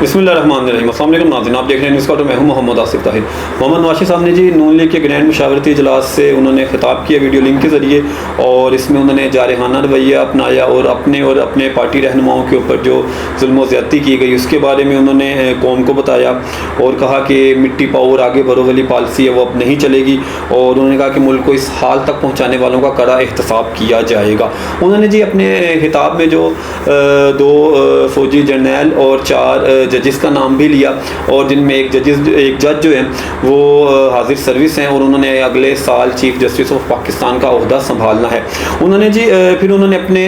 बिस्मिल्लाहिर्रहमानिर्रहीम। अस्सलाम वालेकुम नाज़रीन, आप देख रहे हैं न्यूज़ कॉर्नर। मैं हूं मोहम्मद आसिफ ताहिर। मोहम्मद नवाज साहब ने जी नून लीग के ग्रैंड मुशावरती इजलास से उन्होंने खिताब किया वीडियो लिंक के ज़रिए, और इसमें उन्होंने जारहाना रवैया अपनाया और अपने पार्टी रहनुमाओं के ऊपर जो जुल्म व ज़्यादती की गई उसके बारे में उन्होंने कौम को बताया और कहा कि मिट्टी पाओ और आगे बढ़ो वाली पॉलिसी है वो अब नहीं चलेगी, और उन्होंने कहा कि मुल्क को इस हाल तक पहुँचाने वालों का कड़ा एहतसाब किया जाएगा। उन्होंने जी अपने खिताब में जो दो फौजी जर्नैल और 4 जजेस का नाम भी लिया, और जिनमें एक जज जो है वो हाजिर सर्विस हैं और उन्होंने अगले साल चीफ जस्टिस ऑफ पाकिस्तान का ओहदा संभालना है। उन्होंने जी फिर उन्होंने अपने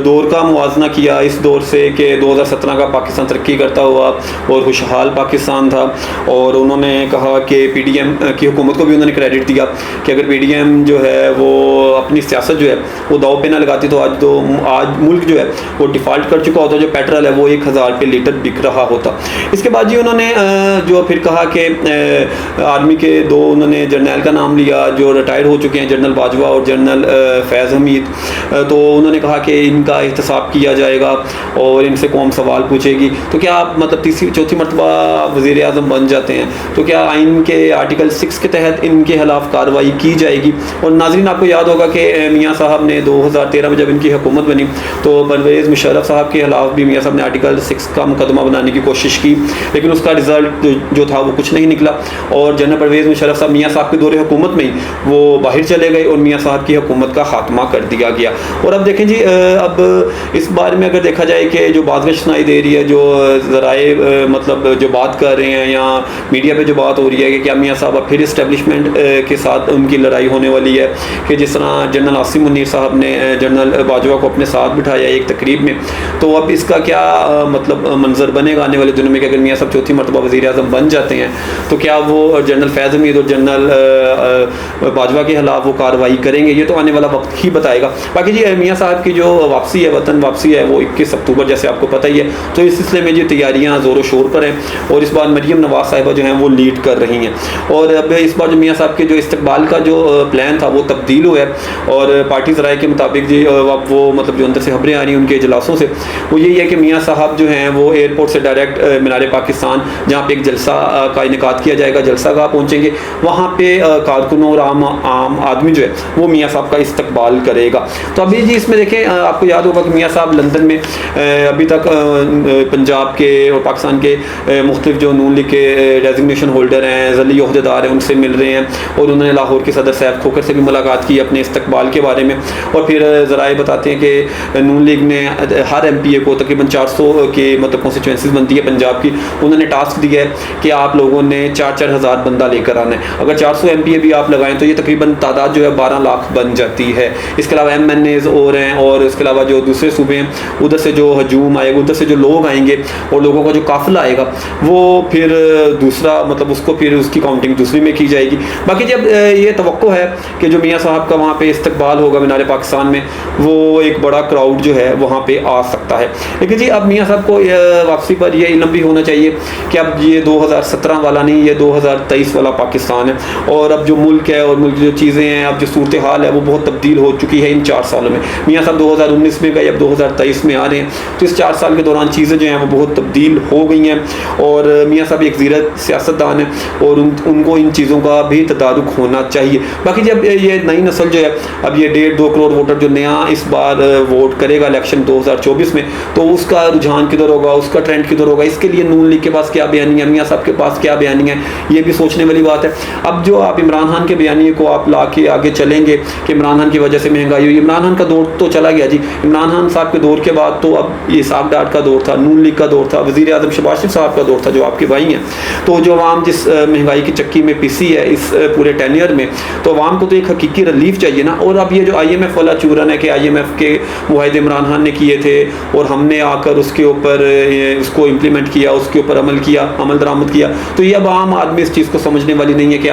दौर का मुवाजना किया इस दौर से कि 2017 का पाकिस्तान तरक्की करता हुआ और खुशहाल पाकिस्तान था, और उन्होंने कहा कि PDM की हुकूमत को भी उन्होंने क्रेडिट दिया कि अगर PDM जो है वो अपनी सियासत जो है वो दाव पे ना लगाती तो आज मुल्क जो है वो डिफ़ॉल्ट कर चुका होता, जो पेट्रोल है वो 1000 रुपये लीटर बिक रहा होता। इसके बाद जी उन्होंने जो फिर कहा कि आर्मी के दो उन्होंने जर्नल का नाम लिया जो रिटायर हो चुके हैं, जनरल बाजवा और जनरल फैज़ हमीद। तो उन्होंने कहा कि इनका एहतसाब किया जाएगा और इनसे कौम सवाल पूछेगी। तो क्या आप मतलब चौथी मरतबा वज़ीर आज़म बन जाते हैं तो क्या आइन के आर्टिकल 6 के तहत इनके खिलाफ कार्रवाई की जाएगी? और नाज़रीन आपको याद होगा कि मियाँ साहब ने 2013 में जब इनकी हुकूमत बनी तो परवेज़ मुशर्रफ साहब के खिलाफ भी मियाँ साहब ने आर्टिकल 6 का मुकदमा बनाने की कोशिश की, लेकिन उसका रिज़ल्ट जो था वो कुछ नहीं निकला, और जनरल परवेज़ मुशर्रफ साहब मियाँ साहब के दौरे हुकूमत में ही वो बाहर चले गए और मियाँ साहब की हुकूमत का खात्मा कर दिया गया। और अब देखें जी अब इस बारे में अगर देखा जाए कि जो बातगश सुनाई दे रही है, जो ज़राए मतलब जो बात कर रहे हैं या मीडिया पे जो बात हो रही है कि क्या मियाँ साहब अब फिर इस्टेब्लिशमेंट के साथ उनकी लड़ाई होने वाली है, कि जिस तरह जनरल आसिम मुनीर साहब ने जनरल बाजवा को अपने साथ बिठाया एक तकरीब में, तो अब इसका क्या मतलब मंजर बनेगा आने वाले दिनों में कि अगर मियाँ साहब चौथी मरतबा वज़ीर आज़म बन जाते हैं तो क्या वो जनरल फैज़ हमीद और जनरल बाजवा के खिलाफ वो कार्रवाई करेंगे? ये तो आने वाला वक्त ही बताएगा। बाकी जी मियाँ साहब की जो वापसी है, वतन वापसी है, वो 21 अक्टूबर जैसे आपको पता ही है, तो इस सिलसिले में जी तैयारियाँ ज़ोरों शोर पर हैं और इस बार मरियम नवाज साहिबा जो हैं वो लीड कर रही हैं। और अब इस बार जो मियाँ साहब के जो इस्तकबाल का जो प्लान था वो तब्दील हुआ है, और पार्टी ज़राए के मुताबिक जी वो मतलब जो अंदर से खबरें आ रही हैं उनके इजलासों से वो यही है कि मियाँ साहब जो हैं वो एयरपोर्ट से डायरेक्ट मीनार पाकिस्तान जहाँ पे एक जलसा का इनेकाद किया जाएगा, जलसा गाह पहुँचेंगे, वहाँ पे कारकुनों और आम आदमी जो है वो मियाँ साहब का इस्तकबाल करेगा। तो अभी जी इसमें देखें आपको याद होगा कि मियाँ साहब लंदन में अभी तक पंजाब के और पाकिस्तान के मुख्तलिफ जो नून लीग के डेजिग्नेशन होल्डर हैं, ज़ली ओहदेदार हैं, उनसे मिल रहे हैं, और उन्होंने लाहौर के सदर सैफ खोखर से भी मुलाकात की अपने इस्तकबाल के बारे में। और फिर ज़राए बताते हैं कि नून लीग ने हर MPA को तकरीबन 400 के मतलब कॉन्स्टिट्यूंसीज बनती है पंजाब की, उन्होंने टास्क दिया है कि आप लोगों ने 4-4 हज़ार बंदा लेकर आना है। अगर 400 MPA भी आप लगाएं तो ये तकरीबन तादाद जो है 12 लाख बन जाती है। इसके अलावा MNAs और हैं, और इसके अलावा जो दूसरे सूबे हैं उधर से जो हजूम आएगा, उधर से जो लोग आएंगे और लोगों का जो काफिला आएगा वो फिर दूसरा मतलब उसको फिर उसकी काउंटिंग दूसरी में की जाएगी। बाकी जब ये तवक्को है कि जो मियाँ साहब का वहाँ पे इस्तकबाल होगा मीनार पाकिस्तान में, वो एक बड़ा क्राउड जो है वहाँ पे आ सकता है। लेकिन जी अब मियाँ साहब को वापसी पर यह इल्म भी होना चाहिए कि अब ये 2017 वाला नहीं, ये 2023 वाला पाकिस्तान है, और अब जो मुल्क है और मुल्क की जो चीज़ें हैं, अब जो सूरत हाल है वो बहुत तब्दील हो चुकी है इन 4 सालों में। मियाँ साहब 2019 में गए, अब 2023 में आ रहे हैं, तो इस 4 साल के दौरान चीज़ें जो हैं वो बहुत तब्दील हो गई हैं, और मियाँ साहब एक ज़ीरत सियासतदान है और उनको इन चीज़ों का भी तदारुक होना चाहिए। बाकी जब ये नई नस्ल जो है अब ये 1.5-2 करोड़ वोटर जो नया इस बार वोट करेगा इलेक्शन 2024 में, तो उसका रुझान किधर होगा, उसका ट्रेंड किधर होगा, इसके लिए नून लीग के पास क्या बयानी है, मियाँ साहब के पास क्या बयानी है, ये भी सोचने वाली बात है। अब जो आप इमरान खान के बयानी को आप ला के आगे चलेंगे कि इमरान खान की वजह से महंगाई हुई, इमरान खान का दौर तो चला गया जी। इमरान खान साहब के दौर के बाद तो अब ये साग डाट का दौर था, नून लीग का दौर था, वज़ीर आज़म शहबाज शरीफ साहब का दौर था जो आपके भाई हैं। तो जो आवाम जिस महंगाई की चक्की में पिसी है इस पूरे टेन्योर में, तो आवाम को तो एक हकीकी रिलीफ चाहिए ना। और अब ये जो IMF वाला चूरन है कि IMF के मुआहदे इमरान खान ने किए थे और हमने आकर उसके ऊपर उसको इम्प्लीमेंट किया, उसके ऊपर अमल दरामद किया, तो ये अब आम आदमी इस चीज़ को समझने वाली नहीं है कि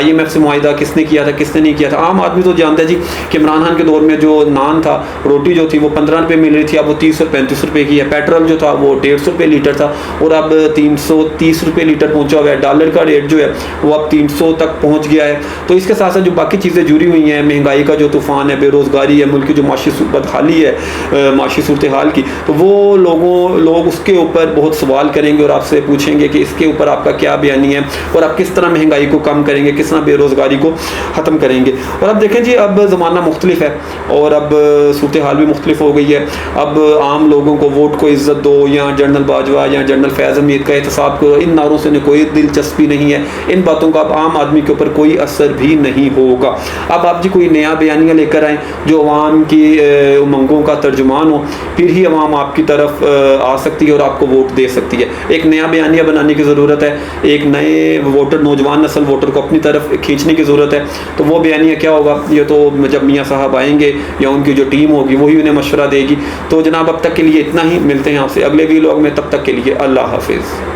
IMF से मुआहदा किसने किया था, किसने नहीं किया था। आम आदमी तो जानता है जी कि इमरान खान के दौर में जो नान था, रोटी जो थी वो 15 रुपये मिल रही थी, अब वो 30 और 35 रुपये की है। पेट्रोल जो था वो 150 रुपये लीटर था और अब 330 रुपये लीटर पहुंचा हुआ है। डॉलर का रेट जो है वो अब 300 तक पहुंच गया है। तो इसके साथ साथ जो बाकी चीज़ें जुड़ी हुई हैं, महंगाई का जो तूफ़ान है, बेरोज़गारी है, मुल्क की जो माशी बदहाली है, माशी सूरत हाल की, तो वो लोग लोग उसके ऊपर बहुत सवाल करेंगे और आपसे पूछेंगे कि इसके ऊपर आपका क्या बयानी है और आप किस तरह महंगाई को कम करेंगे, किस तरह बेरोज़गारी को ख़त्म करेंगे। और अब देखें जी, अब ज़माना मुख्तलिफ है और अब सूरत हाल भी मुख्तलिफ हो गई है। अब आम लोगों को वोट को इज़्ज़त दो या जनरल बाजवा या जनरल फैज़ हमीद का एहतसाब करो, इन नारों से कोई दिलचस्पी नहीं है। इन बातों का अब आम आदमी के ऊपर कोई असर भी नहीं होगा। अब आप जी कोई नया बयानिया लेकर आएँ जो अवाम की उमंगों का तर्जुमान हो, फिर ही अवाम आपकी तरफ आ सकती है और आपको वोट दे सकती है। एक नया बयानिया बनाने की ज़रूरत है, एक नए वोटर, नौजवान नस्ल वोटर को अपनी तरफ खींचने की ज़रूरत है। तो वो बयानिया क्या होगा, ये तो जब मियाँ साहब आएंगे या उनकी जो टीम होगी वही उन्हें मशवरा देगी। तो जनाब अब तक के लिए इतना ही, मिलते हैं आपसे अगले वीलॉग में, तब तक के लिए अल्लाह हाफिज़।